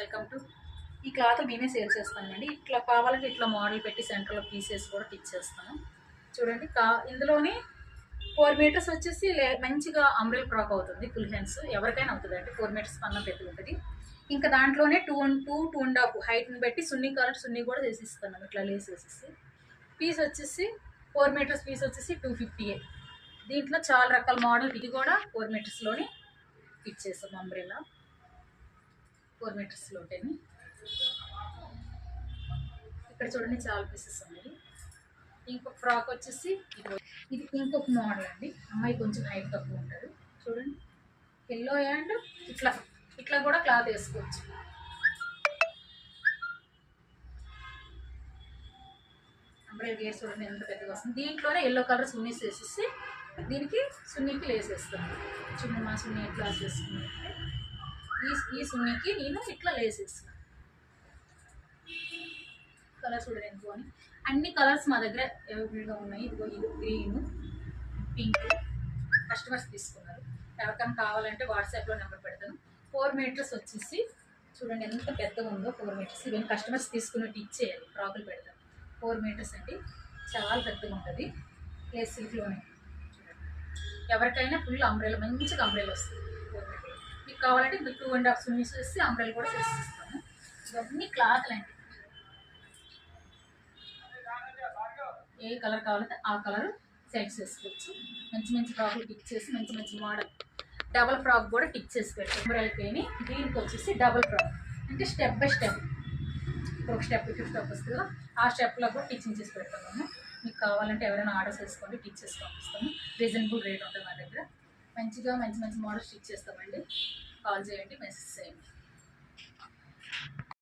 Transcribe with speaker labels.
Speaker 1: Welcome to ఈ cloth మేమే sale చేస్తామండి. ఇట్లా కావాలంటే ఇట్లా మోడల్ పెట్టి సెంటర్లో పీసెస్ కూడా టిచ్ చేస్తాము. చూడండి ఇందులోనే 4 మీటర్స్ వచ్చేసి మంచిగా అంబ్రెల్ ఫ్రాక్ అవుతుంది. ఫుల్ హ్యాండ్స్ ఎవరికైనా అవుతుంది అంటే 4 మీటర్స్ పన్న పెద్ద ఉంటుంది. ఇంకా దాంట్లోనే 2.5 హైట్ని బట్టి సున్నీ కావాలంటే సున్నీ కూడా చేసిస్తున్నాం. ఇట్లా లేస్ వేసేసి పీస్ వచ్చేసి 4 మీటర్స్ పీస్ వచ్చేసి 250. దీంట్లో చాలా రకాల మోడల్. ఇది కూడా 4 మీటర్స్లోనే ఫిట్ చేస్తాం. అంబ్రెల్లా 4 మీటర్స్లోని ఇక్కడ చూడండి చాలా పీసెస్ ఉన్నాయి. ఇంకొక ఫ్రాక్ వచ్చేసి ఇది ఇంకొక మోడల్ అండి. అమ్మాయి కొంచెం హైట్ తక్కువ ఉంటుంది. చూడండి ఎల్లో అండ్ ఇట్లా ఇట్లా కూడా క్లాత్ వేసుకోవచ్చు. అంబ్రెల్లా గేర్ చూడండి ఎంత పెద్దగా వస్తుంది. దీంట్లోనే ఎల్లో కలర్ సున్నీస్ వేసేసి దీనికి సున్నీకి లేసేస్తాను. చూడండి మా సున్నీ ఎట్లా వేసేసుకున్నానంటే ఈ సున్నీకి నేను ఇట్లా లేసేస్తాను. కలర్స్ చూడండి ఎందుకు అని అన్ని కలర్స్ మా దగ్గర అవైలబుల్గా ఉన్నాయి. ఇదిగో ఇది గ్రీన్, పింక్ కస్టమర్స్ తీసుకున్నారు. ఎవరికైనా కావాలంటే వాట్సాప్లో నెంబర్ పెడతాను. 4 మీటర్స్ వచ్చేసి చూడండి ఎంత పెద్దగా ఉందో. 4 మీటర్స్ ఇవన్నీ కస్టమర్స్ తీసుకున్నట్టు ఇచ్చేయాలి. ఫ్రాకులు పెడతాను. 4 మీటర్స్ అండి, చాలా పెద్దగా ఉంటుంది. ప్లేస్ సిల్క్లోనే చూడండి. ఎవరికైనా ఫుల్ అంబ్రెల్లా మంచిగా అంబ్రెల్లా వస్తుంది. 4 మీటర్స్ మీకు కావాలంటే ఇంకా 2.5 సున్నీస్ వేసి అంబ్రెల్లా కూడా చేసిస్తాను. ఇవన్నీ క్లాత్లు అండి. ఏ కలర్ కావాలంటే ఆ కలర్ సెలెక్ట్ చేసుకోవచ్చు. మంచి మంచి ఫ్రాక్లు టిక్ చేసి మంచి మంచి మోడల్ డబల్ ఫ్రాక్ కూడా టిక్ చేసి పెట్టాం. అంబ్రెల్లాకి దీనికి వచ్చేసి డబల్ ఫ్రాక్ అంటే స్టెప్ బై స్టెప్. ఇప్పుడు ఒక స్టెప్ 5 స్టెప్ వస్తుంది కదా, ఆ స్టెప్లో కూడా టిచ్చింగ్ చేసి పెడతాము. మీకు కావాలంటే ఎవరైనా ఆర్డర్స్ వేసుకోండి, టిచ్ చేసి పంపిస్తాము. రీజనబుల్ రేట్ ఉంటుంది మా దగ్గర. మంచిగా మంచి మంచి మోడల్స్ స్టిచ్ చేస్తామండి. కాల్ చేయండి, మెసేజ్ చేయండి.